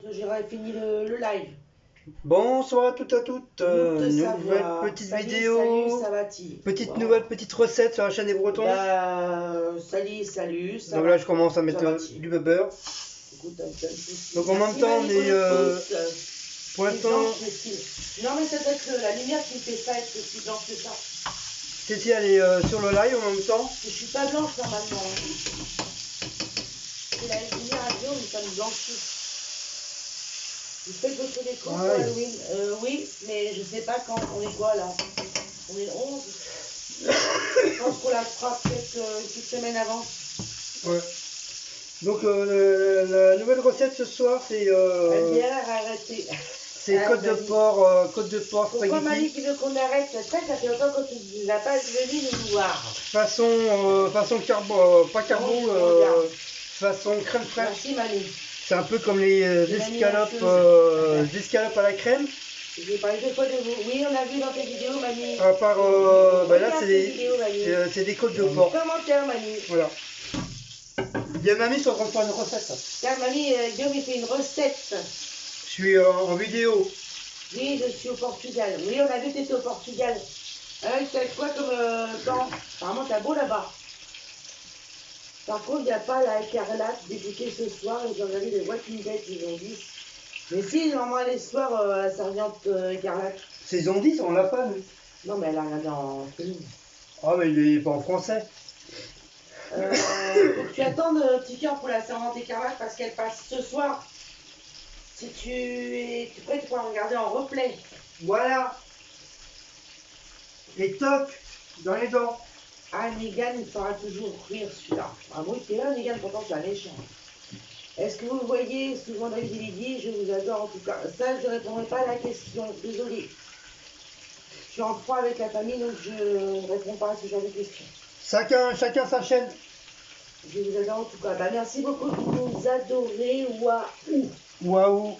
que j'aurai fini le live. Bonsoir à toutes et à toutes, nouvelle petite vidéo, salut, ça va-t-il? petite nouvelle, petite recette sur la chaîne des Bretons. Salut, ça donc va. Là je commence à mettre du beurre. Écoute, donc en même temps on est, pour l'instant... Non mais ça doit être la lumière qui me fait ça, être aussi blanche que ça. Cécile elle est sur le live en même temps. Je suis pas blanche normalement. C'est la lumière à jaune, mais ça me blanchit. Vous faites votre déco pour Halloween? Oui, mais je sais pas quand. On est quoi là? On est le 11. Je pense qu'on la fera peut-être une petite semaine avant. Ouais. Donc la nouvelle recette ce soir c'est... c'est côte de porc spaghetti. Pourquoi Mali qui veut qu'on arrête? Ça fait longtemps qu'on ne l'a pas venu nous voir. Façon pas carbo, façon crème fraîche. Merci Mali. C'est un peu comme les escalopes à la crème. J'ai parlé deux fois de vous. Oui, on a vu dans tes vidéos, Mani. À part, là, c'est des côtes de porc. Commentaire, Mani. Voilà. Il y a Mamie qui est en train de faire une recette. Tiens, Mani, Guillaume, il fait une recette. Je suis en vidéo. Oui, je suis au Portugal. Oui, on a vu que tu étais au Portugal. Il fait quoi comme temps? Apparemment, t'as beau là-bas. Par contre, il n'y a pas la écarlate débutée ce soir. Ils ont regardé les Walking Dead, ils ont dit. Mais si, normalement, les soirs, la servante écarlate. Saison 10, on l'a pas, nous. Non, mais elle a regardé en film. Ah, mais il est pas en français. Faut que tu attendes, petit cœur, pour la servante écarlate parce qu'elle passe ce soir. Si tu es prêt, tu pourras regarder en replay. Voilà. Et toc, dans les dents. Ah, Negan, il fera toujours rire celui-là. Ah oui, t'es là, Negan, pourtant c'est un méchant. Est-ce que vous le voyez, souvent dans les dit, je vous adore en tout cas. Ça, je ne répondrai pas à la question, désolé. Je suis en froid avec la famille, donc je ne réponds pas à ce genre de questions. Chacun sa chaîne. Je vous adore en tout cas. Bah, merci beaucoup de nous adorer. Waouh. Waouh.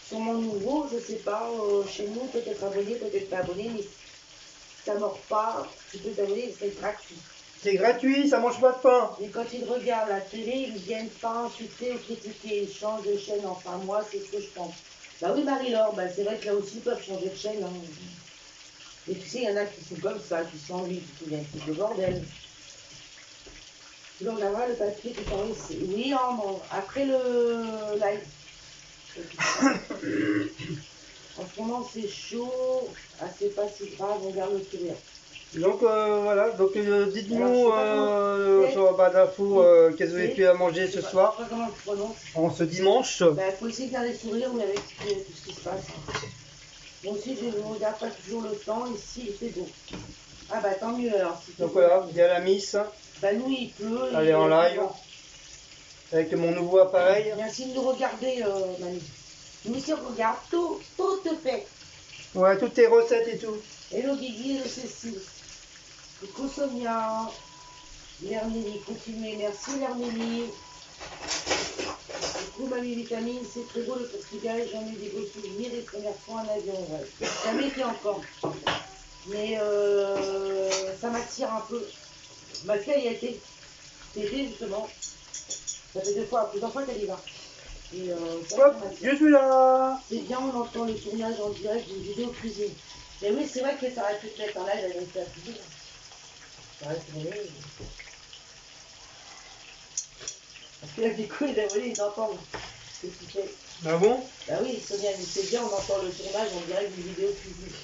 Sur mon nouveau, je sais pas, chez nous, peut-être abonné, peut-être pas abonné, mais ça ne mord pas, tu peux t'abonner, c'est gratuit. C'est gratuit, ça mange pas de pain. Et quand ils regardent la télé, ils ne viennent pas insulter ou critiquer, ils changent de chaîne, enfin moi c'est ce que je pense. Bah oui Marie-Laure, bah, c'est vrai que là aussi ils peuvent changer de chaîne. Hein. Et tu sais, il y en a qui sont comme ça, qui sont envie, qui viennent tout le bordel. Donc là-bas, le papier qui parle ici. Oui, après le live. En ce moment c'est chaud, ah, c'est pas si grave, on garde le sourire. Donc voilà, donc dites-nous sur la barre d'infos qu'est-ce que vous avez fait à manger ce soir, en ce dimanche. Bah, faut essayer de garder le sourire, mais avec tout ce qui se passe. Moi aussi, je ne regarde pas toujours le temps, ici il fait beau. Ah bah tant mieux alors. Si donc voilà, il y a la miss. Bah nous il pleut. Elle est en live. Avec mon nouveau appareil. Merci de nous regarder, Manu. Nous ici on regarde tout te fait. Ouais, toutes tes recettes et tout. Hello Guigui, hello Cécile. Coucou Sonia. L'Hermélie, continuez. Merci l'Hermélie. Coucou Mamie Vitamine, c'est très beau le Portugal. J'en ai des beaux souvenirs des premières fois en avion. Ouais. Jamais été encore. Mais ça m'attire un peu. Ma fille y a été. C'était justement. Ça fait plusieurs fois qu'elle y va. Et hop, je suis là. c'est bien, on entend le tournage en direct d'une vidéo cuisine. Mais oui, c'est vrai que ça aurait pu te mettre en live avec la cuisine. Ça aurait pu aller. Parce que là, du coup, les abonnés, ils entendent ce que tu fais. Ah bon? Bah oui, Sonia, mais c'est bien, on entend le tournage en direct d'une vidéo cuisine.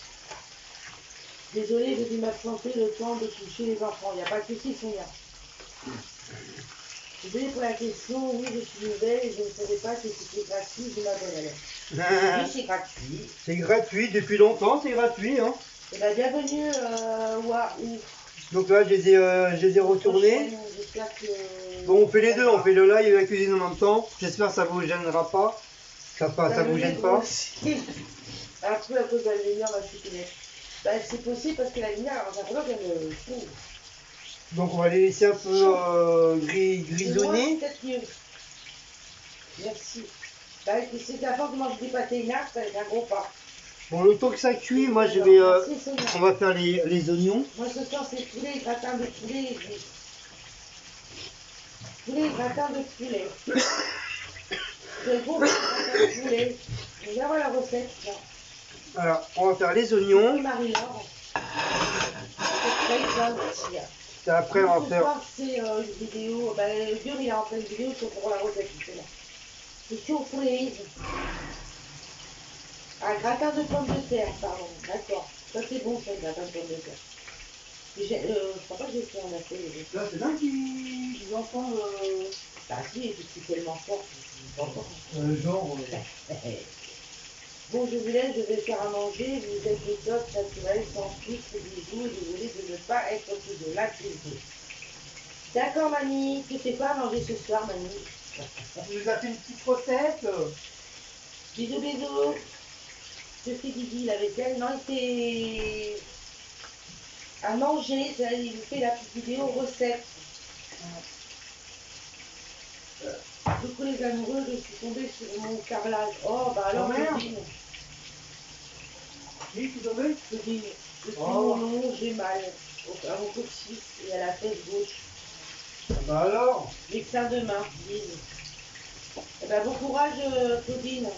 Désolée, j'ai dû m'absenter le temps de toucher les enfants. Il n'y a pas de souci, Sonia. Désolée pour la question, oui, je suis nouvelle et je ne savais pas que c'était gratuit, je m'abonne alors. Oui, c'est gratuit. C'est gratuit, depuis longtemps, c'est gratuit. Hein. Et bien, bienvenue, Waouh. Donc là, je les ai retournés. Bon, on fait les deux, on fait le live et la cuisine en même temps. J'espère que ça vous gênera pas. Ça vous gêne pas. Après, à cause de la lumière, je suis connaître. Bah, c'est possible parce que la lumière, alors j'ai l'impression qu'elle me trouve. Donc on va les laisser un peu grisonner. Peut-être mieux. Merci. Bah, c'est la fois que moi je dis pâté nappe avec un gros pas. Bon, le temps que ça cuit, moi je vais. On va faire les oignons. Moi ce soir c'est poulet, gratin de poulet. Poulet, gratin de poulet. C'est bon, gratin de poulet. On va voir la recette. Là. Alors, on va faire les oignons. Marie-Laure. Et après, on va Ce faire... soir, c'est une vidéo. Ben, Dieu, il a en fait une vidéo pour la recette, justement. C'est surprise. Un gratin de pommes de terre, pardon. D'accord. Ça, c'est bon, ça, le gratin de pommes de terre. Je crois pas que j'ai fait en affaire. Là, c'est là qui... Les enfants, bah si, et puis c'est tellement fort. Genre... Bon, je vous laisse, je vais faire à manger. Vous êtes des top naturels, sans sucre, bisous, et désolé de ne pas être plus de la cuisine. D'accord, mamie. Tu fais quoi à manger ce soir, mamie? Tu nous as fait une petite recette. Bisous, bisous. Je fais Didi, la vaisselle. Non, il fait à manger. Il vous fait la petite vidéo recette. Coucou les amoureux, je suis tombée sur mon carrelage. Oh, bah alors, Claudine. Oui, tu tombais? Claudine, depuis mon nom, j'ai mal à mon coccyx et à la fesse gauche. Bah alors? Médecin de main, disent. Eh ben, bon courage, Claudine.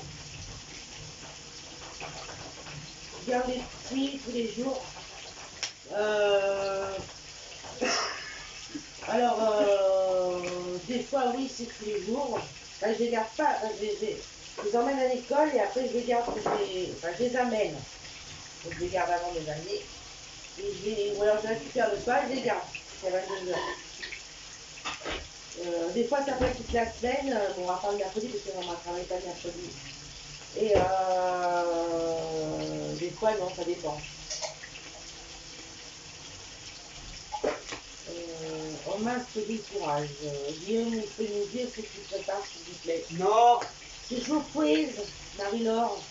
Je garde les petits tous les jours. Alors, des fois, oui, c'est tous les jours. Enfin, je les garde pas. Enfin, je les emmène à l'école et après, je les garde. Je les amène. Donc, je les garde avant de les amener. Ou alors, je les récupère le soir et je les garde. C'est 22 heures. Des fois, ça peut être toute la semaine. Bon, à part le mercredi, parce que maman ne travaille pas le mercredi. Et des fois, non, ça dépend. On masque du courage. Guillaume, il peut nous dire ce qu'il prépare, s'il vous plaît. Non. C'est surprise, Marie-Laure.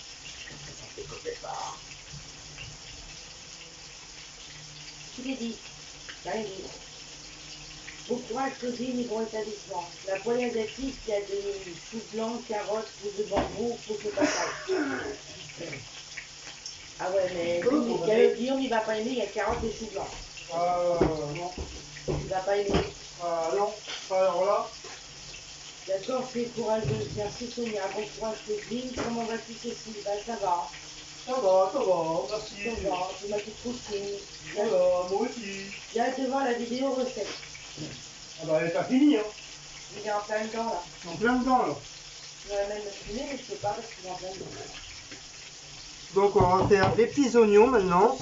Tu l'as dit. Bon courage, Claudine, et bon établissement. La poêle asiatique qui a des choux blancs, carottes, pousses de bambou, pousses de patate. Ah ouais, mais Guillaume, il va pas aimer, il y a carottes et choux blancs. Non. Il va pas aimer. Non. Alors là. D'accord, c'est courageux. Merci Sonia. Bon courage, Claudine. Comment vas-tu, Cécile? Bah, ça va. Ça va, merci. Ça va, c'est ma petite routine. Voilà, moi aussi. J'ai hâte de voir la vidéo recette. Ah bah, elle est pas finie, hein. Il est en plein dedans, là. En plein dedans, là. Je vais même me filmer, mais je peux pas parce qu'il est en plein dedans. Donc, on va faire des petits oignons maintenant.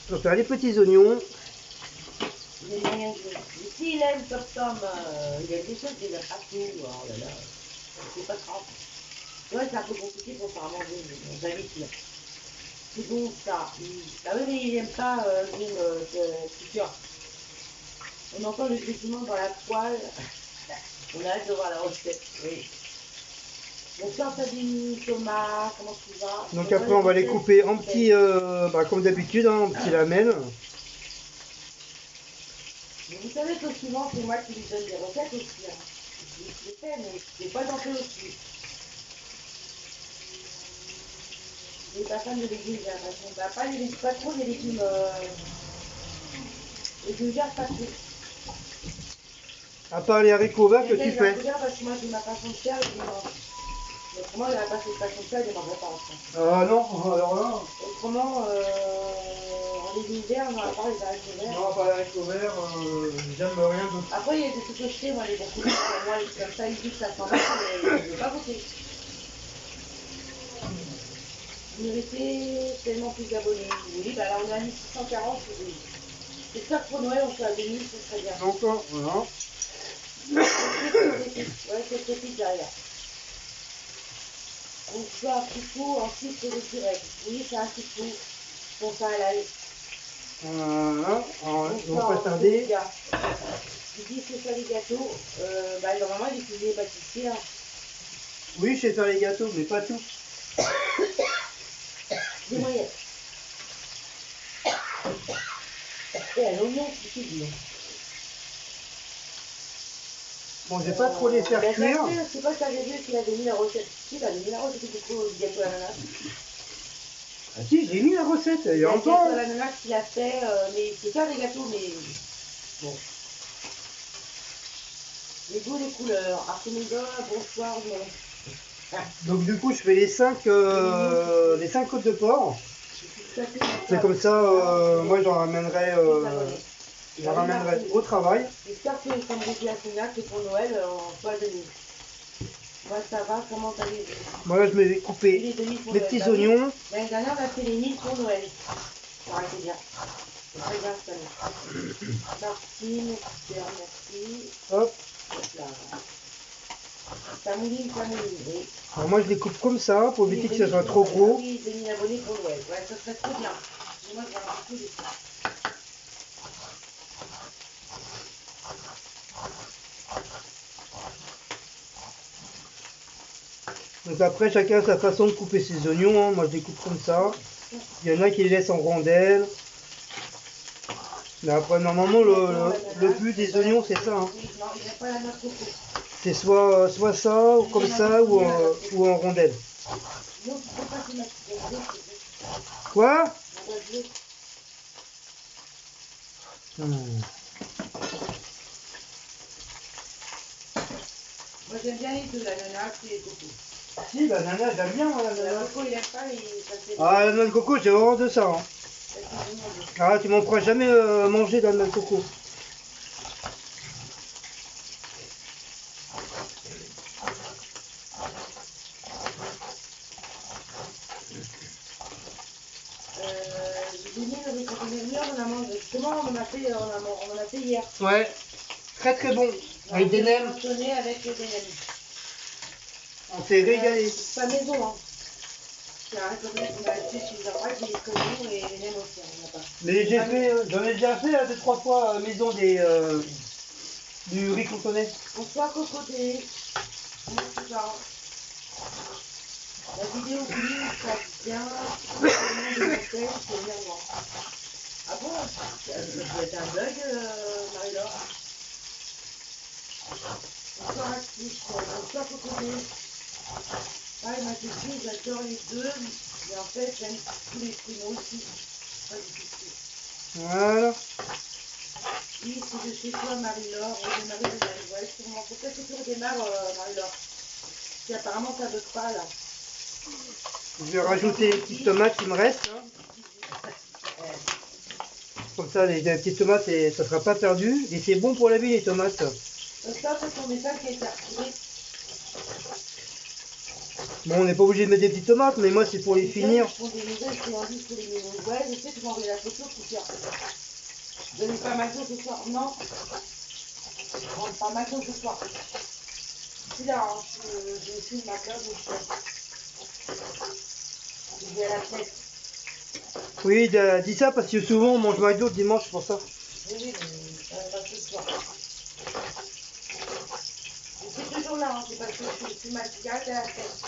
On va faire les petits oignons. Il n'y a rien de jouer. Ici, il aime comme il y a des choses qu'il n'a pas tout. Oh là là, c'est pas grave. Ouais, c'est un peu compliqué pour faire manger, mais j'habitue. C'est bon ça. Ah oui, mais il n'aime pas c'est on entend le grésillement dans la poêle. On a hâte de voir la recette. Oui. Bonsoir Sabine, Thomas, comment tu vas? Donc après on va les couper en petits, comme d'habitude, hein, en petits lamelles. Mais vous savez que souvent c'est moi qui lui donne des recettes aussi. Hein. Je les fais, mais je n'ai pas d'en fait aussi. Je n'ai pas fan de légumes, j'ai l'impression. Bah, pas trop les légumes. Les verts, pas trop. À part les haricots verts que tu fais. Parce que moi j'ai ma façon de faire et je les mange. Mais autrement, il n'y aurait pas cette façon de faire, je ne les mangerais pas en fait. Non, alors là. Autrement, en légumes verts, on n'aura pas les haricots verts. Non, pas les haricots verts, j'aime rien d'autre. Après, il y a des trucs que je fais, moi, les bons coups, moi, comme ça, ils disent que ça sent bon, mais je ne veux pas goûter. Vous méritez tellement plus d'abonnés. Vous dites, bah là, on a 1640, oui. J'espère que pour Noël, on soit à 2000, ce serait bien. Donc, voilà. Ouais, quelques petites derrière. Bonsoir, Kifou, ensuite c'est le direct. Oui, c'est un Kifou. Bon, ça à l'ail. Voilà, on va pas tarder. Tu dis que c'est ça les gâteaux. Normalement, il utilise les pâtissiers. Hein. Oui, je sais faire les gâteaux, mais pas tout. Des moyennes. Et à l'oignon, c'est tout. Bon, je vais pas trop les faire cuire. Je sais pas si t'avais vu qu'il avait mis la recette. Si, il avait mis la recette du gâteau à l'ananas. Ah si, j'ai mis la recette, il y a longtemps. Le gâteau à l'ananas qu'il a fait, mais c'est pas des gâteaux, mais bon. Les goûts, les couleurs. Artemisa, bonsoir, non. Donc du coup, je fais les 5 côtes de porc. C'est comme ça, moi j'en ramènerai au travail. J'espère que ça me dit à Sénac et pour Noël, on soit venu. Moi ça va, comment allez-vous? Voilà, je vais couper mes petits oignons. L'année dernière, on a fait les nids pour Noël. Ça aurait été bien. C'est très bien cette année. Martine, super, merci. Hop. Là. Ça mouline, oui. Alors moi je les coupe comme ça pour éviter que ça soit trop gros. Oui, 2000 abonnés pour Noël. Ouais, ça serait trop bien. Moi je vais un peu de ça. Donc après chacun a sa façon de couper ses oignons, hein. Moi je les coupe comme ça. Il y en a qui les laissent en rondelles. Mais après normalement le but des oignons c'est ça. Hein. C'est soit ça, ou comme ça, ou en rondelles. Quoi? Moi j'aime bien les deux, l'ananas et les cocos. Si, l'ananas, j'aime bien l'ananas. Le coco il aime pas et ça fait... Ah, l'ananas de coco, j'ai horreur de ça. Hein. Ah, tu m'en feras jamais manger d'ananas de coco. Justement, on en a fait hier. Ouais, très très bon. Avec des nems. Avec des nems. On s'est régalé. C'est pas maison, hein. C'est un restaurant qu'on a acheté chez Zara, qui est connu et les nems aussi, on n'a pas. Mais j'en ai déjà fait 2-3 fois maison du riz cantonais. Bonsoir Cocoté. Comment tu vas? La vidéo finie, ça vient. C'est énervant. Ah bon? Ça peut être un bug, Marie-Laure. Bonsoir Actif, bonsoir Cocoté. Ah, ma question, j'adore les deux, mais en fait, j'aime tous les prénoms aussi. Pas difficile. Voilà. Oui, c'est de chez toi, Marie-Laure, redémarrer de la ouais, sûrement. Pourquoi c'est que tu redémarres, Marie-Laure? Si apparemment ça ne veut pas, là. Je vais rajouter les petites tomates qui me restent. Hein. Comme ça, les petites tomates, ça ne sera pas perdu. Et c'est bon pour la vie, les tomates. Ça, c'est ton message qui a été retiré. Bon, on n'est pas obligé de mettre des petites tomates, mais moi, c'est pour les finir. Je prends des nouvelles, je fais juste pour les nouvelles. Ouais, je sais, tu m'as envoyé la photo, tout ça. Je n'ai pas McDo ce soir, non? Je rentre pas McDo ce soir. Je suis là, hein. Je suis ma case, je vais à la fête. Oui, dis ça parce que souvent on mange McDo le dimanche, c'est pour ça. Oui, mais ça va pas ce soir. Je suis toujours là, hein. C'est parce que je suis ma cigarette à la fête.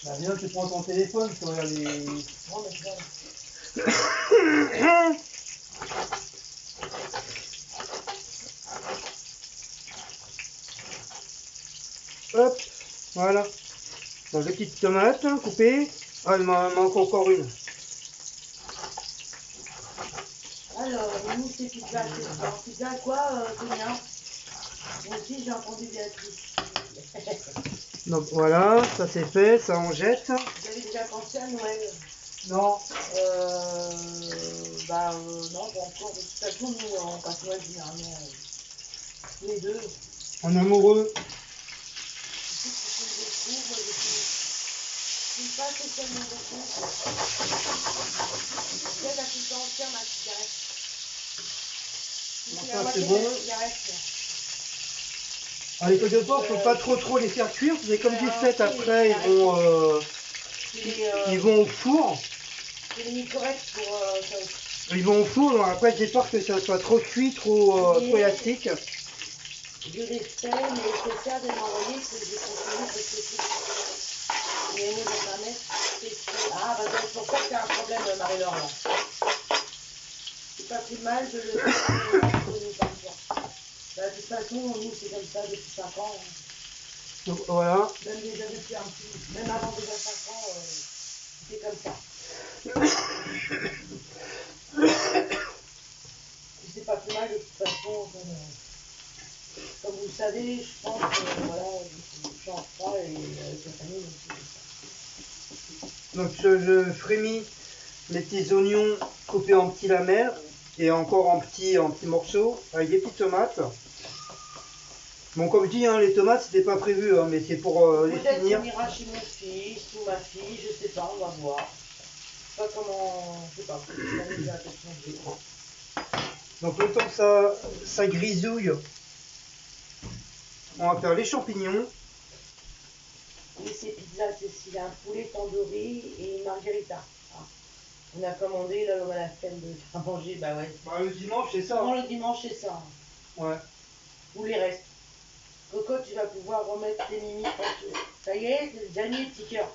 Bah bien, tu prends ton téléphone, tu regardes les... Non, mais bien. Hop, voilà. Donc les petites tomates hein, coupées. Ah, il m'en manque encore une. Alors, nous, c'est pizza, c'est pizza quoi, Sonia? Moi aussi, j'ai entendu Béatrice. Donc voilà, ça c'est fait, ça on jette. Vous avez déjà pensé à Noël? Non. Non, pas encore. De toute façon, nous, on passe Noël généralement tous les deux. En amoureux. Je ne suis pas spécialement beaucoup. C'est la plus entière, ma cigarette. Bon, ça c'est bon. Ah, les côtes de porc, faut pas trop les faire cuire, c'est comme des fêtes après, ils vont au four. C'est les corrects pour ils vont au four, donc après j'ai peur que ça soit trop cuit, trop élastique. Je les fais, mais c'est ça de m'envoyer que j'ai continué parce que c'est... Mais nous, on va mettre... Ah, bah donc pour ça que t'as un problème, Marie-Laure, là. C'est pas plus mal de le faire parfois. Bah, de toute façon, nous, c'est comme ça depuis 5 ans. Hein. Donc voilà. Même déjà depuis un petit... Même avant déjà 5 ans, c'est comme ça. mal de toute façon. Comme vous le savez, je pense que voilà, je suis en froid et avec la famille, Donc je frémis mes petits oignons coupés en petits lamelles et encore en petits morceaux avec des petites tomates. Bon, comme je dis, hein, les tomates c'était pas prévu, hein, mais c'est pour les peut-être finir. qu'on ira chez mon fils ou ma fille, je sais pas, on va voir. Je sais pas comment, je sais pas, peut-être la question. Donc le temps que ça grisouille, on va faire les champignons. Oui, c'est pizza, c'est un poulet tandoori et une margarita. Ah. On a commandé, là on a la flemme de faire manger, bah ouais. Bah, le dimanche c'est ça. Non, le dimanche c'est ça. Ouais. Ou les restes. Coco, tu vas pouvoir remettre tes mimiques partout. Ça y est, le dernier petit cœur.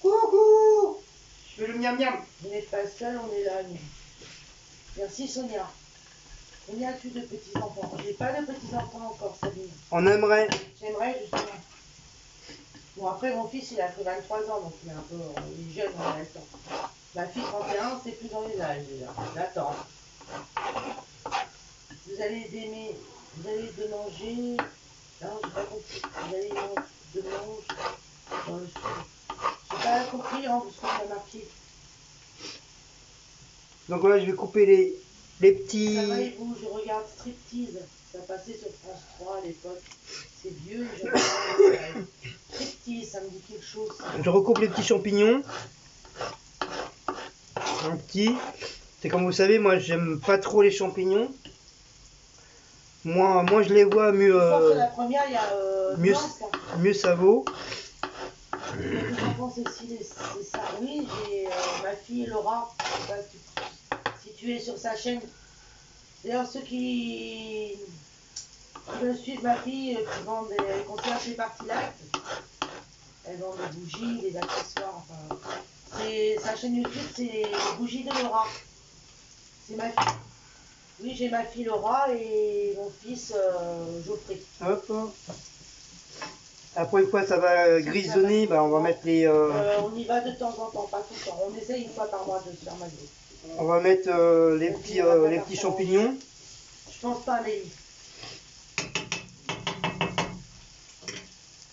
Coucou! Je fais le miam miam. Vous n'êtes pas seul, on est là, nous. Merci Sonia. Combien as-tu de petits-enfants? J'ai pas de petits-enfants encore, Sabine. On aimerait. J'aimerais justement. Bon, après, mon fils, il a fait 23 ans, donc il est un peu il est jeune, on a le temps. Ma fille, 31, c'est plus dans les âges déjà. J'attends. Vous allez aimer, vous allez de manger. Non, j'ai pas compris. Vous allez de manger dans le sud. J'ai pas compris, hein, parce qu'on a marqué. Donc voilà, je vais couper les petits. Ça va et vous, je regarde Striptease. Ça passait sur France 3 à l'époque. C'est vieux, je regarde. Striptease, ça me dit quelque chose. Je recoupe les petits champignons. Un petit. C'est comme vous savez, moi j'aime pas trop les champignons. Moi je les vois mieux. Je pense que la première, il y a mieux ça vaut. Je pense aussi, c'est ça. Oui, j'ai ma fille Laura. Je sais pas si tu es sur sa chaîne. D'ailleurs, ceux qui veulent suivre ma fille, qui vendent des conserves chez Partilac, elles vendent des bougies, des accessoires. Enfin, sa chaîne YouTube, c'est les bougies de Laura. C'est ma fille. Oui, j'ai ma fille Laura et mon fils Geoffrey. Hop. Après une fois ça va grisonner, bah, on va mettre les. On y va de temps en temps, pas tout le temps. On essaye une fois par mois de se faire malgré. On va mettre les petits champignons. Je pense pas, mais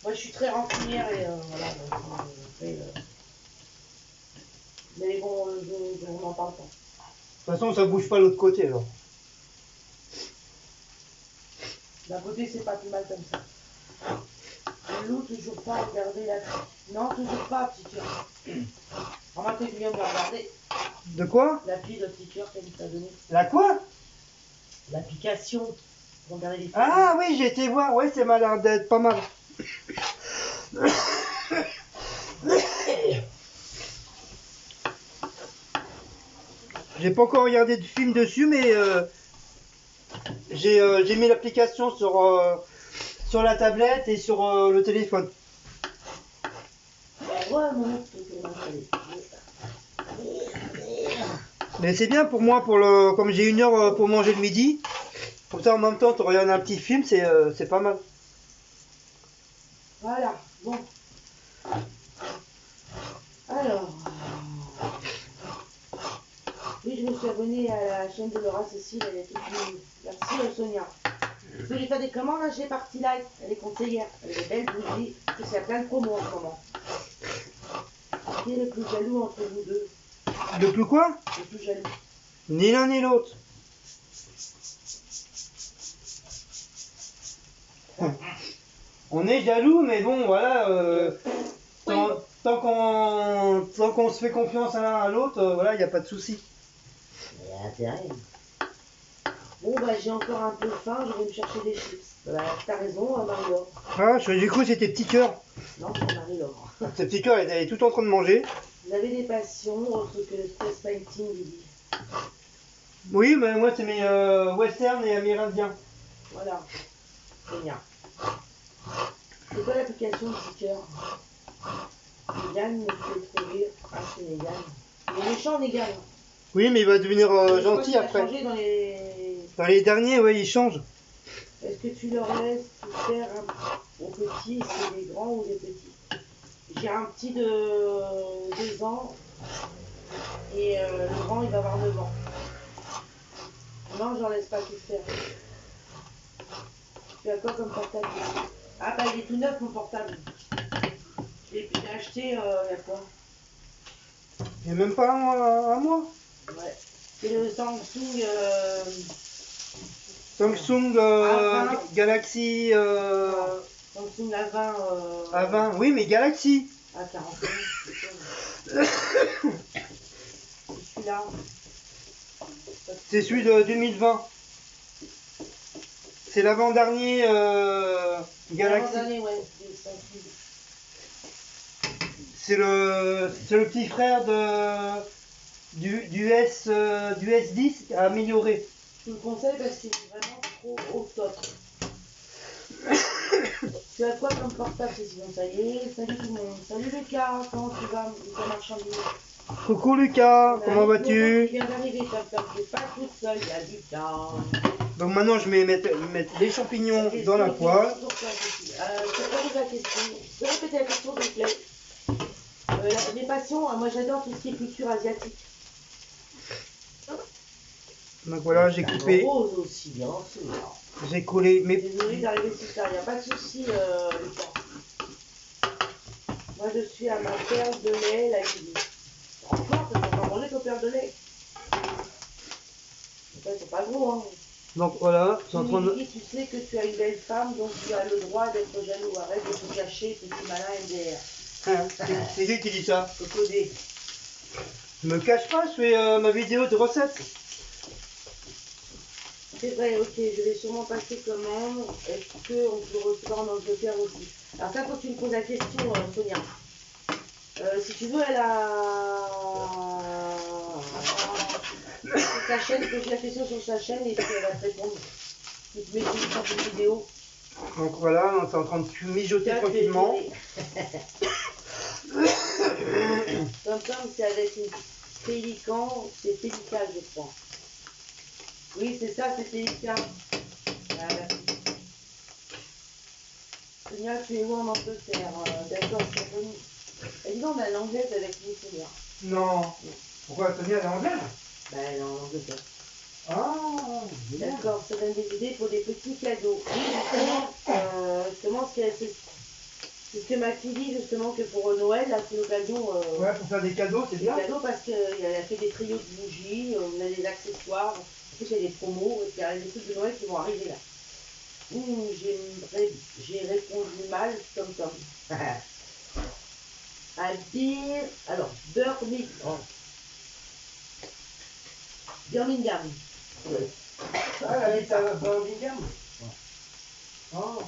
moi je suis très rancunière et voilà. Mais bon, on n'en parle pas. De toute façon, ça bouge pas de l'autre côté alors. D'un côté, c'est pas plus mal comme ça. Le loup, toujours pas regarder la. Non, toujours pas, petit cœur. Remarque que tu viens de me regarder. De quoi? L'appli de petit cœur qu'elle t'a donné. La quoi? L'application. Regardez les films. Ah oui, j'ai été voir, ouais, c'est l'air d'être pas mal. J'ai pas encore regardé de film dessus, mais j'ai mis l'application sur la tablette et sur le téléphone. Ouais, mais c'est bien pour moi, comme j'ai 1 heure pour manger le midi, comme ça en même temps tu regardes un petit film, c'est pas mal. Voilà, bon. Alors. Oui, je me suis abonnée à la chaîne de Laura Cécile, elle est toute mignonne. Merci Sonia. Je vais lui faire des commandes là, chez Party Light, elle est conseillère, elle est belle bougie, parce qu'il y a plein de promos en ce moment. Qui est le plus jaloux entre vous deux? Le plus quoi? Le plus jaloux. Ni l'un ni l'autre. On est jaloux, mais bon, voilà. Oui. Tant qu'on se fait confiance l'un à l'autre, voilà, il n'y a pas de souci. Bon, bah j'ai encore un peu faim, je vais me chercher des chips. Bah, t'as raison, Marie-Laure. Ah, du coup, c'était petit cœur. Non, c'est Marie-Laure. Ce petit cœur, elle est tout en train de manger. Vous avez des passions autres que le stress painting, Lily? Oui, mais moi, c'est mes western et amérindiens. Voilà. C'est bien. C'est quoi l'application de petit cœur? Négan me fait trop rire. Ah, c'est Négan. Il est méchant, Négan. Oui, mais il va devenir gentil après. Changé dans les... Dans les derniers, ouais, il change. Est-ce que tu leur laisses tout faire aux petits, c'est des grands ou des petits? J'ai un petit de 2 ans et le grand, il va avoir 9 ans. n'en laisse pas tout faire. Tu as quoi comme portable? Ah bah il est tout neuf mon portable. Je l'ai acheté il y a quoi? Il n'y a même pas un mois. Ouais. C'est le Samsung Samsung A20. Galaxy Samsung A20 A20. Oui, mais Galaxy. A41. Celui-là. C'est celui de 2020. C'est l'avant-dernier Galaxy. L'avant-dernier, ouais, des Samsung. C'est le petit frère du S10 amélioré. Je vous le conseille parce qu'il est vraiment trop au top. Tu as quoi comme portable, c'est bon, ça y est. Salut tout le monde. Salut Lucas, comment tu vas? Ça marche en ligne. Coucou Lucas, On a comment un vas-tu? qui vient d'arriver, Tom, tu n'es pas toute seule, il y a du temps. Donc maintenant je vais mettre les champignons dans la poêle. Je te pose la question. Je peux répéter la question, s'il te plaît. Les passions, moi j'adore tout ce qui est culture asiatique. Donc voilà, j'ai coupé, Rose aussi, bien sûr. j'ai collé mes... Désolée d'arriver si tard, il n'y a pas de souci, Lucas. Moi je suis à ma perle de lait, là, il dit. Franchement, ça ne peut pas manger qu'aux perles de lait. Ils sont pas gros, hein. Donc voilà, je suis en train de... Tu sais que tu as une belle femme, donc tu as le droit d'être jaloux. Arrête de te cacher, petit malin MDR. Hein, c'est qui dit ça? Cocodé. Je me cache pas, je fais ma vidéo de recettes. C'est vrai, ok, je vais sûrement passer commande. Est-ce qu'on peut recevoir en Angleterre aussi? Alors ça, faut que tu me poses la question, Sonia. Si tu veux, elle a... sur sa chaîne, pose la question sur sa chaîne et puis elle va te répondre. Tu te mets une vidéo. Donc voilà, on est en train de mijoter tranquillement. Comme c'est avec une pélican, c'est pélical, je crois. Oui, c'est ça, c'est pélican. Voilà. Sonia, tu es où en Angleterre? D'accord, c'est bon. Et dis donc, on a l'anglaise avec nous, Sonia. Non. Pourquoi Sonia elle est anglaise? Ben, elle est en Angleterre. Ah, bien. D'accord, ça donne des idées pour des petits cadeaux. Oui, justement, c'est ce que ma fille dit, justement, que pour Noël, là, c'est l'occasion. Ouais, pour faire des cadeaux, c'est bien. Des cadeaux parce qu'elle a fait des trios de bougies, on a des accessoires, en plus il y a des promos, et puis il y a des trucs de Noël qui vont arriver là. J'ai répondu mal, Tom. À dire, alors, Birmingham. Ah, elle habite à Birmingham. Oh.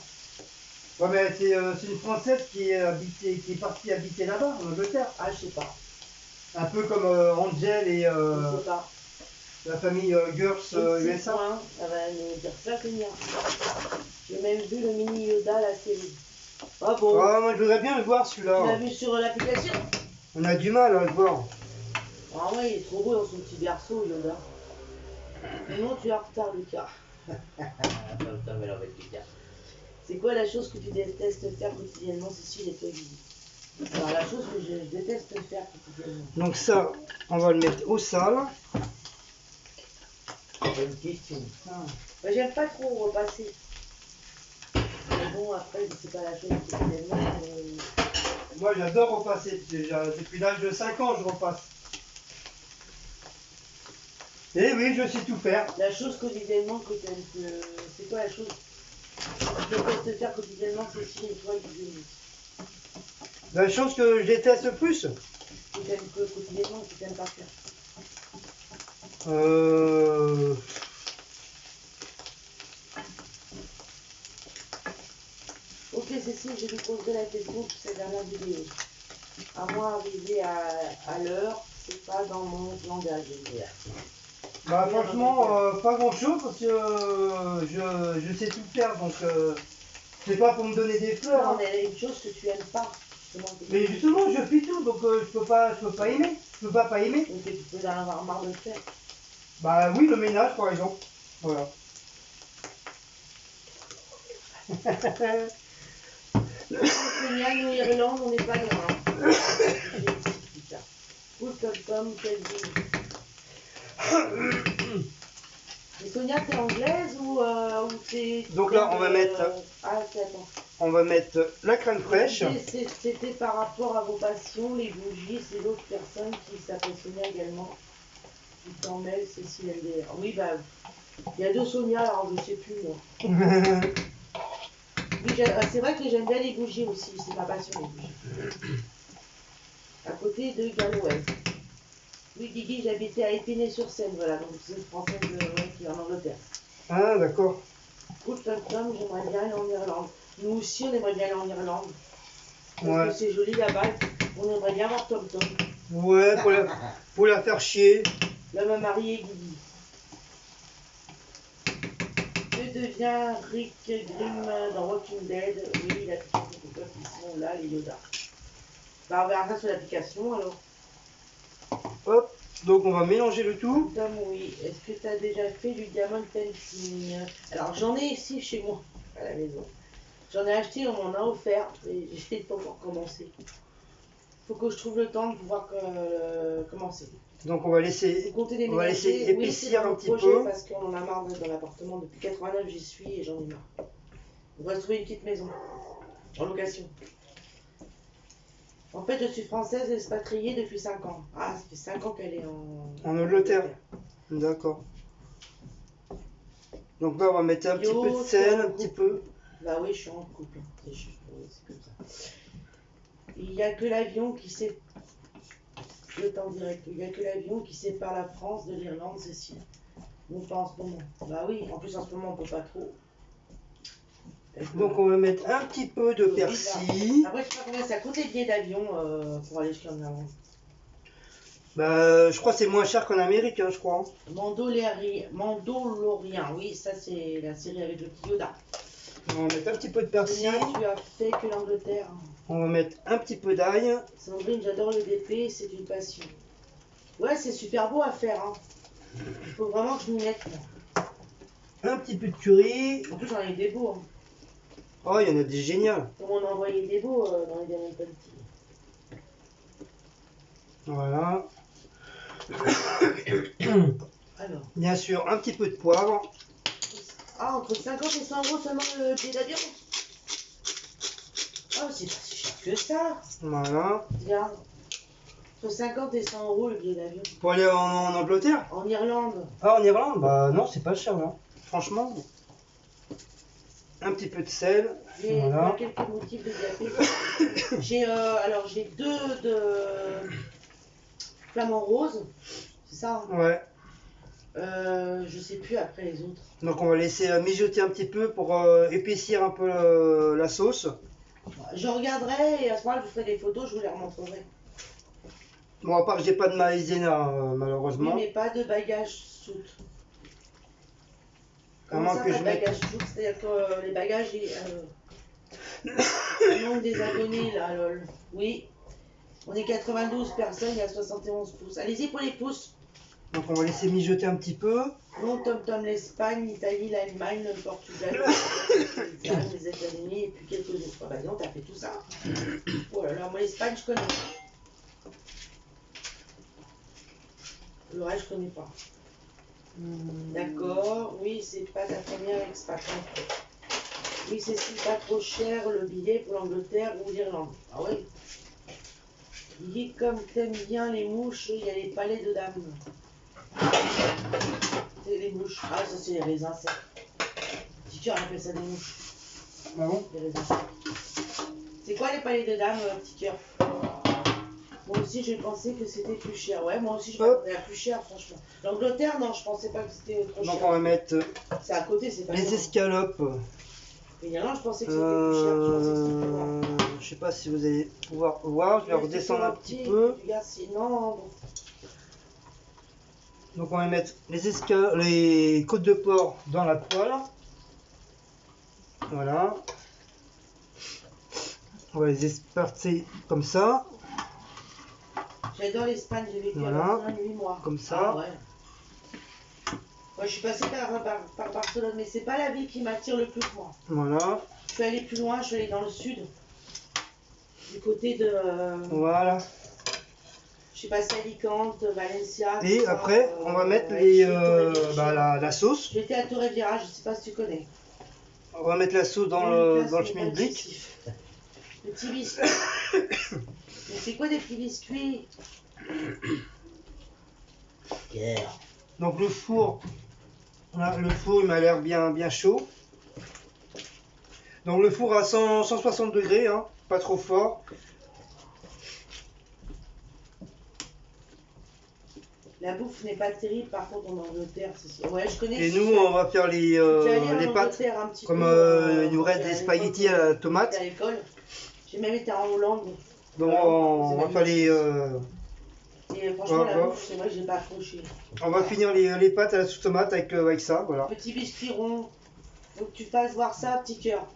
Ouais, mais c'est une Française qui est partie habiter là-bas, en Angleterre. Ah, je sais pas. Un peu comme Angel et Je sais pas. la famille Girls USA. Elle va nous dire ça, c'est bien. J'ai même vu le mini Yoda, la série. Ah bon? Ah, moi je voudrais bien le voir Tu l'as celui-là. vu sur l'application? On a du mal à le voir. Ah ouais, il est trop beau dans son petit berceau, Yoda. Non, tu es en retard, Lucas. C'est quoi la chose que tu détestes faire quotidiennement, Cécile et toi, Guy? Alors, la chose que je déteste faire quotidiennement. Donc ça, on va le mettre au sale. Bonne question. Bah, j'aime pas trop repasser. Mais bon, après, c'est pas la chose quotidiennement. Moi j'adore repasser. Depuis l'âge de 5 ans, je repasse. Eh oui, je sais tout faire. La chose quotidiennement que tu aimes, c'est quoi la chose que tu détestes faire quotidiennement, Cécile et toi, Guy? La chose que je déteste le plus, Que tu aimes quotidiennement, que tu n'aimes pas faire. Ok Cécile, je lui poserai la question pour cette dernière vidéo. À moi arriver à l'heure, c'est pas dans mon langage. Bah franchement, pas grand chose parce que je sais tout faire, donc c'est pas pour me donner des fleurs. Non, Hein. mais il y a une chose que tu aimes pas. Justement, Mais justement, je fais tout, donc je peux pas aimer. Je peux pas aimer. donc tu peux en avoir marre de le faire. Bah oui, le ménage par exemple. Voilà. Génial, nous Irlande, on n'est pas loin. Cool comme quelle ville. Et Sonia, t'es anglaise ou t'es... Donc là, on va mettre... Ah, ok, attends. On va mettre la crème fraîche. C'était par rapport à vos passions, les bougies, c'est l'autre personne qui s'appelle Sonia également. Qui t'en mêle, Cécile LDR. Oui, bah, il y a deux Sonia, alors je sais plus, moi. Oui, c'est vrai que j'aime bien les bougies aussi, c'est ma passion, les bougies. À côté de Galloise. Oui, Guigui, j'habitais à Épinay-sur-Seine, voilà, donc c'est une française qui est en Angleterre. Ah, d'accord. Cool, Tom, j'aimerais bien aller en Irlande. Nous aussi, on aimerait bien aller en Irlande. Parce Ouais. que c'est joli là-bas, on aimerait bien voir Tom. Ouais, pour la faire chier. L'homme marié Guigui. Que devient Rick Grimm dans Walking Dead? Oui, il a tout les qui sont là, les Yoda. Bah, on verra ça sur l'application alors. Hop, donc on va mélanger le tout. Tom, oui. Est-ce que tu as déjà fait du diamond painting? Alors, j'en ai ici chez moi, à la maison. J'en ai acheté, on m'en a offert, et j'ai pas encore commencé. Faut que je trouve le temps de pouvoir commencer. Donc on va laisser épaissir un petit peu. Parce qu'on en a marre d'être dans l'appartement. Depuis 89, j'y suis et j'en ai marre. On va se trouver une petite maison, en location. En fait, je suis française expatriée depuis 5 ans. Ah, ça fait 5 ans qu'elle est en Angleterre. D'accord. Donc là, on va mettre un petit peu de sel, un petit peu. Bah oui, je suis en couple. C'est comme ça. Il n'y a que l'avion qui sait... Le temps direct. Il n'y a que l'avion qui sépare la France de l'Irlande, Cécile. Non, pas en ce moment. Bah oui, en plus en ce moment, on peut pas trop. Donc on va mettre un petit peu de persil. Après, je sais pas combien ça coûte les billets d'avion pour aller jusqu'en Irlande. Bah, je crois que c'est moins cher qu'en Amérique, hein, je crois. Mandalorian, oui, ça c'est la série avec le petit Yoda. On va mettre un petit peu de persil. Tu as fait que l'Angleterre. On va mettre un petit peu d'ail. Sandrine, j'adore le DP, c'est une passion. Ouais, c'est super beau à faire. Hein. Il faut vraiment que je m'y mette. Un petit peu de curry. En plus, j'en ai des beaux. Hein. Oh, il y en a des géniales. Comme on a envoyé des beaux dans les derniers petits. Voilà. Alors. Bien sûr, un petit peu de poivre. Ah, entre 50 et 100 euros seulement le billet d'avion. Ah, c'est pas si cher que ça. Voilà. Regarde. Entre 50 et 100 euros le billet d'avion. Pour aller en Angleterre? En Irlande. Ah, en Irlande? Bah non, c'est pas cher, non. Franchement. Un petit peu de sel. J'ai voilà. quelques motifs de diabète. J'ai deux de flamants roses. C'est ça hein. Ouais. Je sais plus après les autres. Donc on va laisser mijoter un petit peu pour épaissir un peu la sauce. Je regarderai et à ce moment-là je vous ferai des photos, je vous les remontrerai. Bon, à part que j'ai pas de maïzena malheureusement. Oui, mais pas de bagage soute. Comment ça, que pas je de mette... bagage soute, c'est-à-dire que les bagages, le nombre des abonnés là, lol. Oui. On est 92 personnes, il y a 71 pouces. Allez-y pour les pouces. Donc on va laisser mijoter un petit peu. Non, Tom, l'Espagne, l'Italie, l'Allemagne, le Portugal, les États-Unis et puis quelques autres. Ah bah non, t'as fait tout ça. Oh là là, moi l'Espagne, je connais. Le reste, je connais pas. D'accord, oui, c'est pas ta première expat. Oui, c'est pas trop cher le billet pour l'Angleterre ou l'Irlande. Ah oui. Il dit comme t'aimes bien les mouches, il y a les palais de dames. C'est les mouches. Ah, ça c'est les raisins secs. Petit cœur, on appelle ça des mouches. Ah bon? Des raisins secs. C'est quoi les palais de dames, petit cœur? Moi aussi, j'ai pensé que c'était plus cher. Ouais, moi aussi, je m'attendais à plus cher, franchement. L'Angleterre, non, je pensais pas que c'était trop cher. Donc on va mettre c'est à côté, c'est pas les escalopes. Et là, je pensais que c'était plus cher. Je pensais que c'était plus loin. Je sais pas si vous allez pouvoir voir. Je vais redescendre un petit peu. Regarde, non. Donc on va mettre les côtes de porc dans la poêle. Voilà. On va les esparcer comme ça. J'adore l'Espagne, j'ai vécu voilà. à 8 mois. Comme ça. Ah, ouais. Moi, je suis passée par Barcelone, mais c'est pas la ville qui m'attire le plus, moi. Voilà. Je suis allée plus loin, je suis allée dans le sud. Du côté de... Voilà. Je Je suis passée à Alicante, Valencia. Et tout après, ça, on va mettre la sauce. J'étais à Torrevieja, je sais pas si tu connais. On va mettre la sauce dans Non, le Lucas, schmilblick. Petit biscuit. Mais c'est quoi des petits biscuits? Donc le four, là, le four il m'a l'air bien chaud. Donc le four à 160 degrés, hein, pas trop fort. La bouffe n'est pas terrible, par contre en Angleterre, c'est sûr. Ouais, je connais. Et nous, on va faire les pâtes, comme il nous reste des spaghettis à la tomate. À l'école. J'ai même été en Hollande. Donc on va faire les... Et franchement, la bouffe, c'est vrai que j'ai pas accroché. On va finir les pâtes à la sauce tomate avec ça, voilà. Petit biscuit rond. Faut que tu fasses voir ça, petit cœur.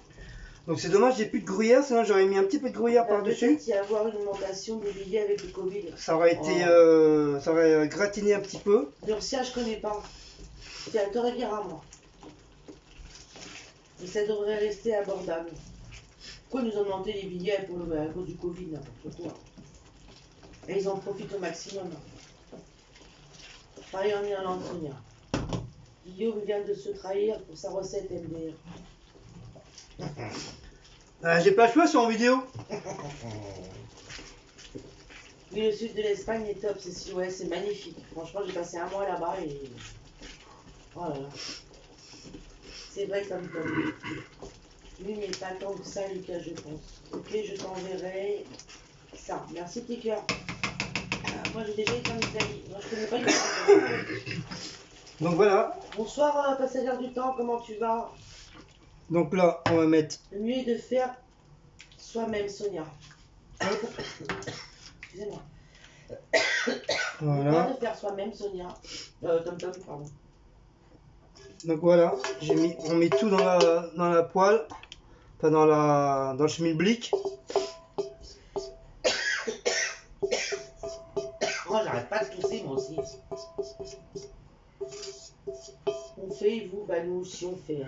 Donc c'est dommage, j'ai plus de gruyère, sinon j'aurais mis un petit peu de gruyère par-dessus. Peut-être y avoir une augmentation des billets avec le Covid. Ça aurait été, ça aurait gratiné un petit peu. Durcia, je connais pas. C'est à Torrevieja, moi. Et ça devrait rester abordable. Pourquoi nous ont augmenté les billets à cause du Covid, n'importe quoi. Et ils en profitent au maximum. Pareil en Irlande, Sonia. Guillaume vient de se trahir pour sa recette MDR. J'ai pas le choix, c'est en vidéo. Oui, le sud de l'Espagne est top, ouais, c'est magnifique. Franchement, j'ai passé un mois là-bas et... Oh là là. C'est vrai comme Tom. Lui n'est pas tant que ça, Lucas, je pense. Ok, je t'enverrai ça. Merci, petit cœur. Moi, j'ai déjà été en Italie. Moi, je connais pas l'Italie. Donc voilà. Bonsoir, passagère du temps, comment tu vas? Donc là, on va mettre... Le mieux est de faire soi-même, Sonia. Excusez-moi. Voilà. De faire soi-même, Sonia. Tom, pardon. Donc voilà, on met tout dans la poêle, enfin dans le schmilblick. Moi, j'arrête pas de tousser, moi aussi. On fait, vous, bah nous aussi on fait.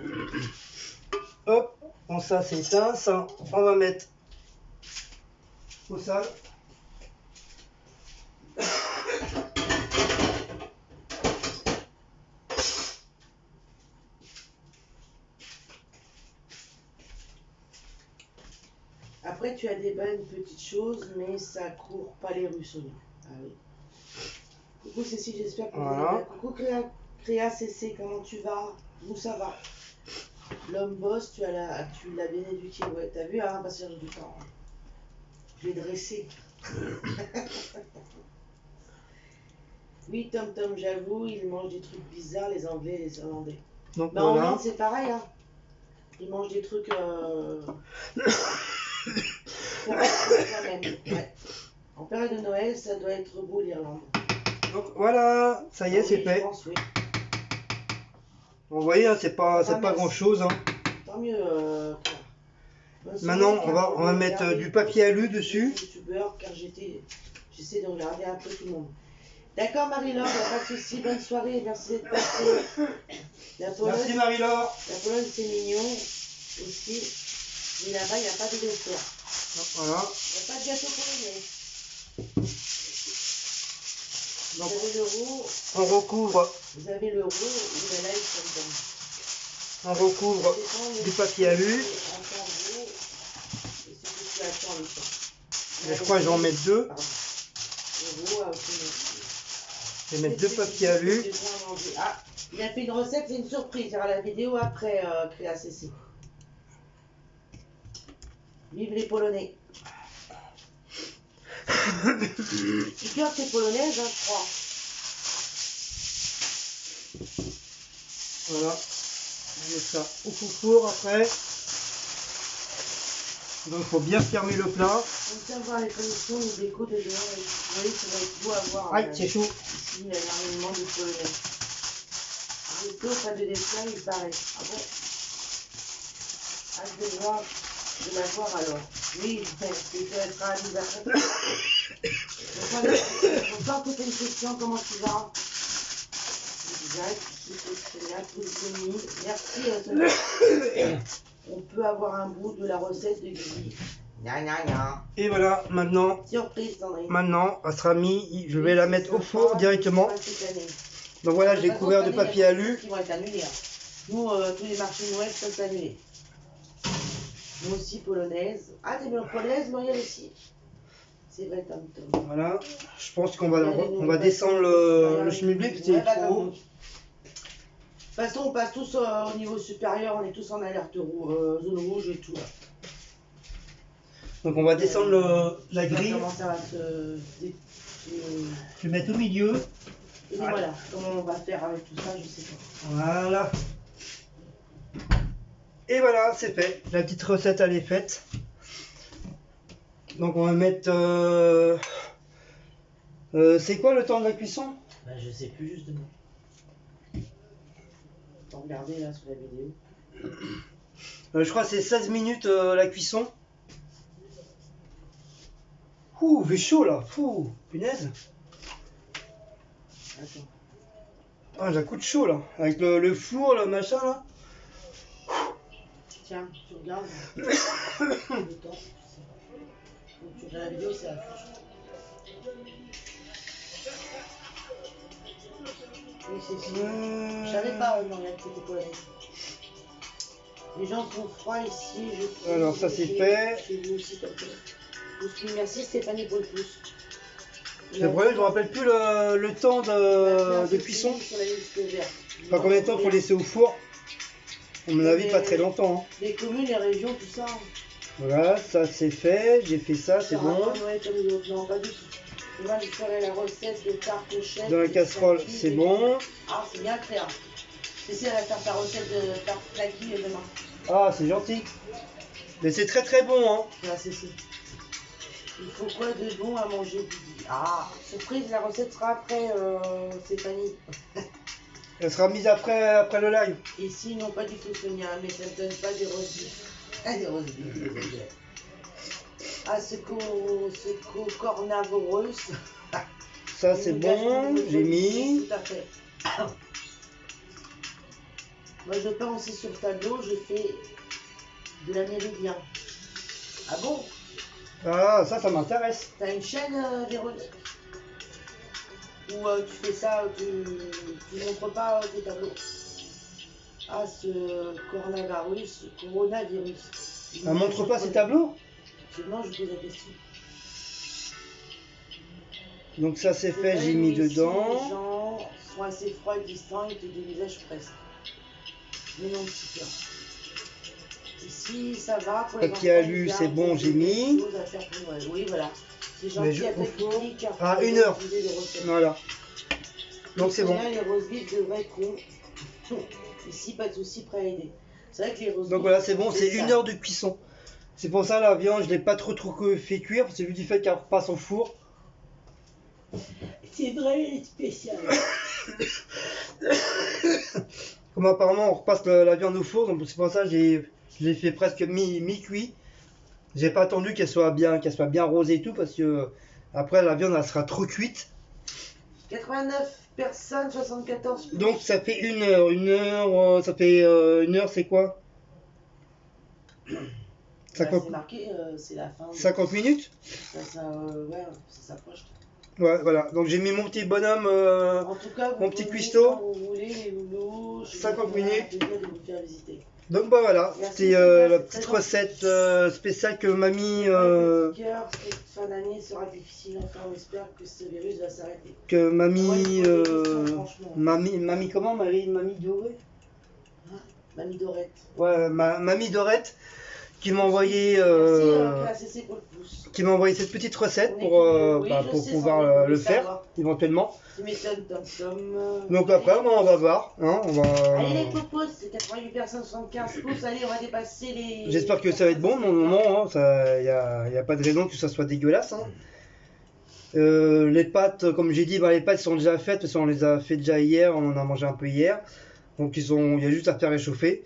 Hop, bon ça c'est ça, on va mettre au sale. Après, tu as des bonnes petites choses, mais ça court pas les rues, Sonia. Ah oui. Coucou Cécile, j'espère que vous allez bien. Coucou Créa CC, comment tu vas? Nous ça va. L'homme boss, tu l'as bien éduqué. Ouais, t'as vu, hein, passer du temps. Je l'ai dressé. Oui, Tom, j'avoue, ils mangent des trucs bizarres, les Anglais et les Irlandais. Donc bah, voilà. En Inde, c'est pareil, hein. Ils mangent des trucs... Ouais. En période de Noël, ça doit être beau l'Irlande. Donc voilà, ça y est, c'est fait. Pense, oui. Vous voyez, hein, c'est pas grand chose. Hein. Tant mieux. Maintenant, on va mettre du papier alu dessus. Car j'essaie de regarder un peu tout le monde. D'accord, Marie-Laure, pas de soucis. Bonne soirée, merci d'être passé. Merci, Marie-Laure. La Pologne, c'est mignon aussi. Mais là-bas, il n'y a pas de dessert. Voilà. Il n'y a pas de gâteau polonais. Donc, vous avez l'euro. On recouvre. Vous avez l'euro ou la live comme ça. On recouvre du papier alu. Je crois que je vais en mettre deux. Je vais mettre deux papiers alu. Ah, il a fait une recette, c'est une surprise. Il y aura la vidéo après Créa CC. Vive les Polonais. Super, c'est polonaise, hein, je crois. Voilà. On met ça au four après. Donc il faut bien fermer le plat. On tient voir les conditions de déco de dehors. Vous voyez, ça va être beau à voir. Aïe, c'est chaud. Ici, il y a énormément de polonais. Resto, pas de dessert, il paraît. Ah bon? Hâte de la voir alors. Oui, c'est que être à 10 après. Bonsoir, c'était une question, comment tu vas? Merci, Sonia. On peut avoir un bout de la recette de Guy. Gna gna gna. Et voilà, maintenant, Surprise, Sandrine. elle sera mise. Je vais la mettre au four directement. Donc voilà, j'ai couvert de papier alu. Qui vont être annulés. Nous, tous les marchés Noël sont annulés. Nous aussi, polonaise. Ah, t'es bien polonaise, Muriel aussi. C'est vrai, Tom Tom. Voilà, je pense qu'on va descendre le schmilblick parce qu'il est trop haut. De toute façon, on passe tous au niveau supérieur, on est tous en alerte zone rouge et tout là. Donc on va descendre la grille. Comment ça va se... Je vais mettre au milieu. Et voilà, comment on va faire avec tout ça, je sais pas. Voilà. Et voilà, c'est fait. La petite recette, elle est faite. Donc on va mettre... c'est quoi le temps de la cuisson? Bah, je sais plus justement. Faut regarder là sur la vidéo. Je crois que c'est 16 minutes la cuisson. Ouh, il fait chaud là. Ouh, punaise. Attends. Ah, j'ai un coup de chaud là. Avec le four, le machin là. Tiens, tu regardes. Le temps. Faut que tu regardes la vidéo, c'est affiche. Oui, c'est sûr. Je savais pas, Muriel, que c'était polonaise. Les gens sont froids ici. Alors, ça c'est fait. Chez vous aussi, comme ça. Merci Stéphanie pour le pouce. Le problème, je me rappelle plus le temps de cuisson. Enfin, combien de temps faut laisser au four? À mon avis, pas très longtemps. Hein. Les communes, les régions, tout ça. Voilà, ça c'est fait. J'ai fait ça, c'est bon. Non, pas du tout. Moi, je ferai la recette de tarte au chef. Dans la casserole, c'est bon. Ah, c'est bien clair. Cécile va faire ta recette de tarte claquille demain. Ah, c'est gentil. Mais c'est très très bon, hein. Voilà, Cécile. Il faut quoi de bon à manger, Didi? Ah, surprise, la recette sera après, Stéphanie. Elle sera mise après le live. Ici, non, pas du tout, Sonia, mais ça ne donne pas des roses vifs. Ah, des roses vifs, ah, ce cornavorus. Ça, c'est bon, j'ai mis. Tout à fait. Moi, je peins aussi sur le tableau, je fais de la méridien. Ah bon? Ah, ça m'intéresse. T'as une chaîne, Véronique? Ou tu fais ça, tu montres pas tes tableaux? Ah, ce coronavirus. Elle montre pas ses tableaux? Non, je pose la question. Donc ça c'est fait, j'ai mis dedans. Les gens sont assez froids et distants et te dévisagent presque. Mais non, petit cœur. Ici, ça va. Pour Papier alu, c'est bon, j'ai mis. Oui, voilà. C'est gentil à ta clinique. Ah, 1 heure. Voilà. Donc c'est bon. Les roses vives de vrai con. Ici, pas de souci, prêt à aider. C'est vrai que les roses. Donc voilà, c'est bon, c'est 1 heure de cuisson. C'est pour ça la viande, je l'ai pas trop fait cuire, parce que vu du fait qu'elle repasse au four. C'est vrai, elle est spéciale. Comme apparemment on repasse la viande au four, donc c'est pour ça que je l'ai fait presque mi-cuit. J'ai pas attendu qu'elle soit bien rosée et tout, parce que après la viande elle sera trop cuite. 89 personnes, 74. Donc ça fait 1 heure. 1 heure, ça fait 1 heure, c'est quoi? 50... c'est marqué, c'est la fin. 50 minutes? Ouais, ça s'approche. Ouais, voilà. Donc j'ai mis mon petit bonhomme, en tout cas, mon petit cuistot. Vous voulez, les loulous, 50 minutes. De vous faire visiter. Donc bah voilà, c'était la petite recette spéciale que mamie... Cette fin d'année sera difficile, enfin on espère que ce virus va s'arrêter. Que mamie... mamie comment? Mamie Dorée? Hein? Mamie Dorette. Ouais, mamie Dorette qui m'a envoyé... qui m'a envoyé cette petite recette pour pouvoir le faire éventuellement. Donc après on va voir. Hein, allez les popos, c'est 88 personnes, 75 pouces, allez on va dépasser les... J'espère que ça va être bon, normalement, il n'y a pas de raison que ça soit dégueulasse. Hein. Les pâtes, comme j'ai dit, les pâtes sont déjà faites, parce qu'on les a fait déjà hier, on en a mangé un peu hier. Donc il y a juste à faire réchauffer.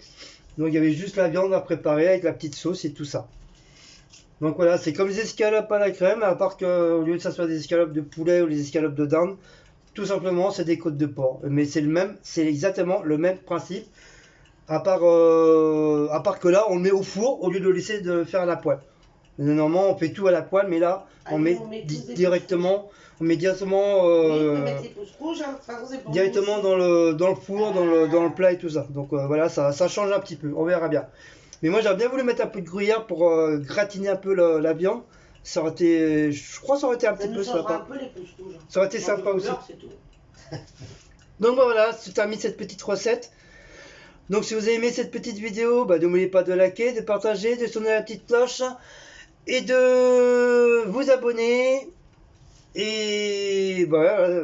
Donc il y avait juste la viande à préparer avec la petite sauce et tout ça. Donc voilà, c'est comme les escalopes à la crème, à part qu'au lieu de ça soit des escalopes de poulet ou des escalopes de dinde, tout simplement c'est des côtes de porc. Mais c'est exactement le même principe, à part que là on le met au four au lieu de le laisser faire à la poêle. Normalement, on fait tout à la poêle, mais là, Allez, on met on met tous des directement, on met directement, Oui, on peut mettre les pouces rouges, hein. De toute façon, c'est pour directement nous. dans le four, dans le plat et tout ça. Donc voilà, ça change un petit peu, on verra bien. Mais moi, j'aurais bien voulu mettre un peu de gruyère pour gratiner un peu la viande. Ça aurait été, je crois que ça aurait été un Ça petit nous peu changera un sympa. peu les pouces rouges. Ça aurait été Changer sympa de aussi. couleur, c'est tout. Donc bah, voilà, c'est terminé cette petite recette. Donc si vous avez aimé cette petite vidéo, bah, n'oubliez pas de liker, de partager, de sonner la petite cloche et de vous abonner. Et voilà,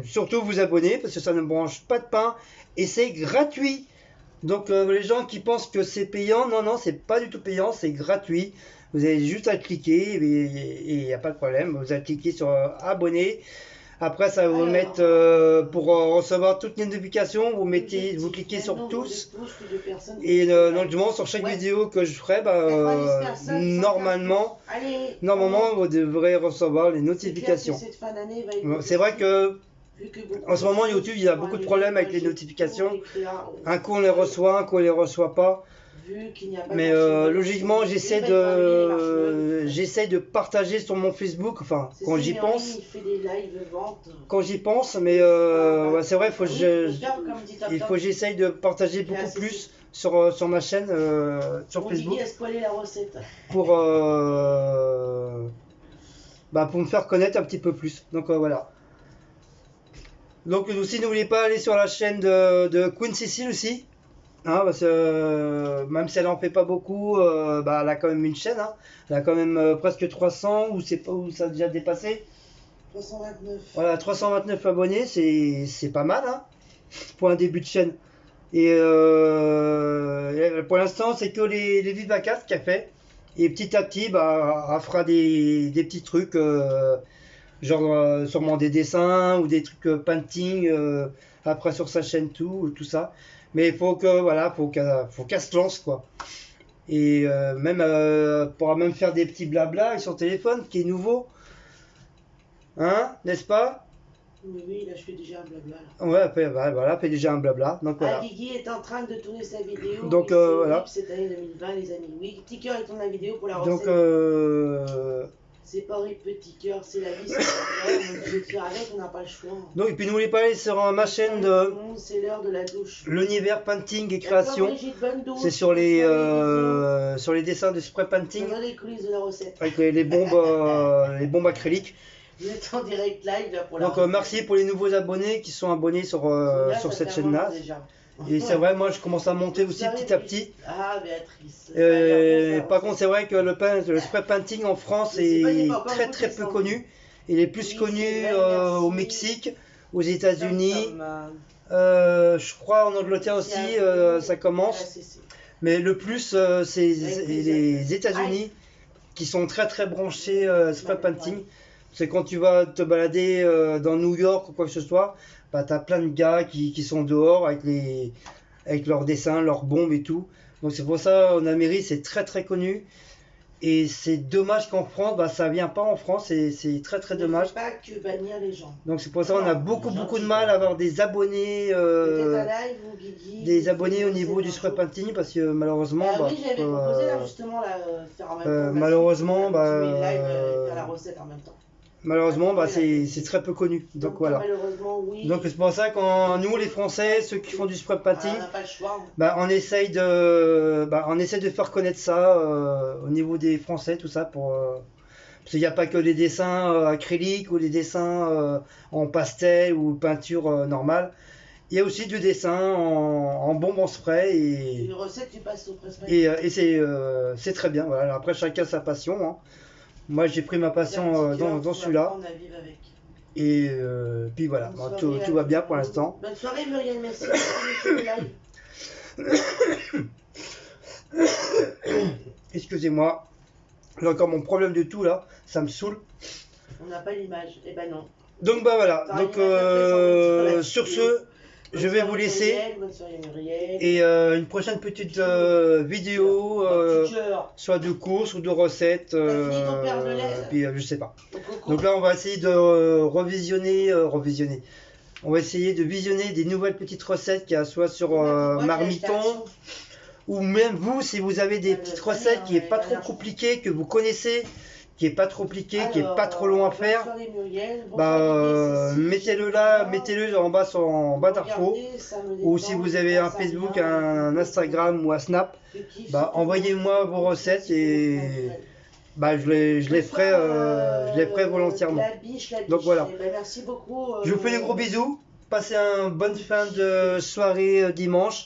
surtout vous abonner parce que ça ne branche pas de pain et c'est gratuit. Donc les gens qui pensent que c'est payant, non, non, c'est pas du tout payant, c'est gratuit. Vous avez juste à cliquer et il n'y a pas de problème. Vous allez cliquer sur abonner. Après, ça va vous mettre pour recevoir toutes les notifications. Vous cliquez sur tous. Et normalement, sur chaque vidéo que je ferai, normalement, vous devrez recevoir les notifications. C'est vrai que en ce moment, YouTube, il y a beaucoup de problèmes avec les notifications. Un coup, on les reçoit, un coup, on les reçoit pas. Mais logiquement, j'essaie de partager sur mon Facebook, enfin, quand j'y pense. Quand j'y pense, mais c'est vrai, il faut que j'essaye de partager beaucoup plus sur ma chaîne, sur Facebook. Pour me faire connaître un petit peu plus. Donc voilà. Donc aussi, n'oubliez pas d'aller sur la chaîne de Queen Cécile aussi. Hein, parce que même si elle en fait pas beaucoup, elle a quand même une chaîne. Hein. Elle a quand même presque 300 ou ça a déjà dépassé. 329. Voilà, 329 abonnés, c'est pas mal hein, pour un début de chaîne. Et pour l'instant, c'est que les Viva 4 qu'elle fait. Et petit à petit, elle fera des petits trucs, genre sûrement des dessins ou des trucs painting après sur sa chaîne tout ça. Mais il faut qu'elle se lance quoi. Et pourra même faire des petits blabla avec son téléphone qui est nouveau. Hein, n'est-ce pas? Oui, là je fais déjà un blabla. Ouais, elle fait déjà un blabla. Donc voilà. Guigui est en train de tourner sa vidéo. Donc voilà. Cette année 2020, les amis. Oui, petit cœur, il tourne la vidéo pour la recette. Donc c'est pas horrible, petit cœur, c'est la vie, c'est la vie. On est obligé de faire avec, on n'a pas le choix. Donc, et puis n'oubliez pas aller sur ma chaîne c'est l'heure de la douche. L'univers painting et création. C'est sur les dessins de spray painting. Dans les coulisses de la recette. Avec les bombes acryliques. Vous êtes en direct live là pour la Donc merci pour les nouveaux abonnés qui sont abonnés sur cette chaîne-là. Et c'est vrai, moi je commence à monter aussi petit à petit. Ah, Béatrice. Par contre, c'est vrai que le spray painting en France est très très peu connu. Il est plus connu au Mexique, aux États-Unis. Je crois en Angleterre aussi, ça commence. Mais le plus, c'est les États-Unis qui sont très très branchés spray painting. C'est quand tu vas te balader dans New York ou quoi que ce soit, t'as plein de gars qui sont dehors avec leurs dessins, leurs bombes et tout. Donc c'est pour ça en Amérique c'est très très connu. Et c'est dommage qu'en France, ça vient pas en France, c'est très très dommage. Pas que bannir les gens. Donc c'est pour ça qu'on a beaucoup de mal à avoir des abonnés, des abonnés au niveau du spray painting parce que malheureusement, oui, j'avais proposé là justement faire en même temps. Malheureusement, faire la recette en même temps. Malheureusement, c'est très peu connu. Donc voilà. Malheureusement, oui. Donc c'est pour ça quand nous les Français, ceux qui font du spray painting, on n'a pas le choix. On essaye de faire connaître ça au niveau des Français, tout ça parce qu'il n'y a pas que les dessins acryliques ou les dessins en pastel ou peinture normale. Il y a aussi du dessin en bombe en spray et une recette tu passes au presse et c'est très bien. Voilà. Après chacun sa passion. Hein. Moi j'ai pris ma passion dans celui-là. Et puis voilà, tout va bien pour l'instant. Bonne soirée Muriel, merci pour le live. Excusez-moi, j'ai encore mon problème de tout là, ça me saoule. On n'a pas l'image, et ben non. Donc voilà, donc sur ce, je vais vous laisser. Et une prochaine petite vidéo, soit de courses ou de recettes, puis je sais pas. Donc là, on va essayer de revisionner. On va essayer de visionner des nouvelles petites recettes qu'il y a soit sur Marmiton ou même vous, si vous avez des petites recettes qui est pas trop compliquées, que vous connaissez, qui est pas trop compliqué, qui est pas trop long à faire, mettez-le là, mettez-le en bas d'infos, ou si vous avez un Facebook, un Instagram ou un Snap, envoyez-moi vos recettes et je les ferai volontairement. Donc voilà. Merci beaucoup. Je vous fais des gros bisous. Passez une bonne fin de soirée dimanche.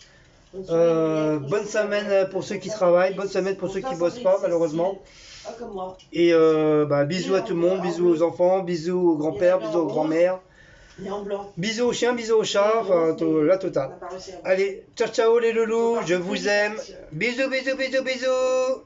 Bonne semaine pour ceux qui travaillent, bonne semaine pour ceux qui bossent pas malheureusement. Et bisous à tout le monde, bisous aux enfants, bisous aux grands-pères, bisous aux grands-mères. Bisous aux chiens, bisous aux chats, la totale. Allez, ciao ciao les loulous, je vous aime. Bisous, bisous, bisous, bisous.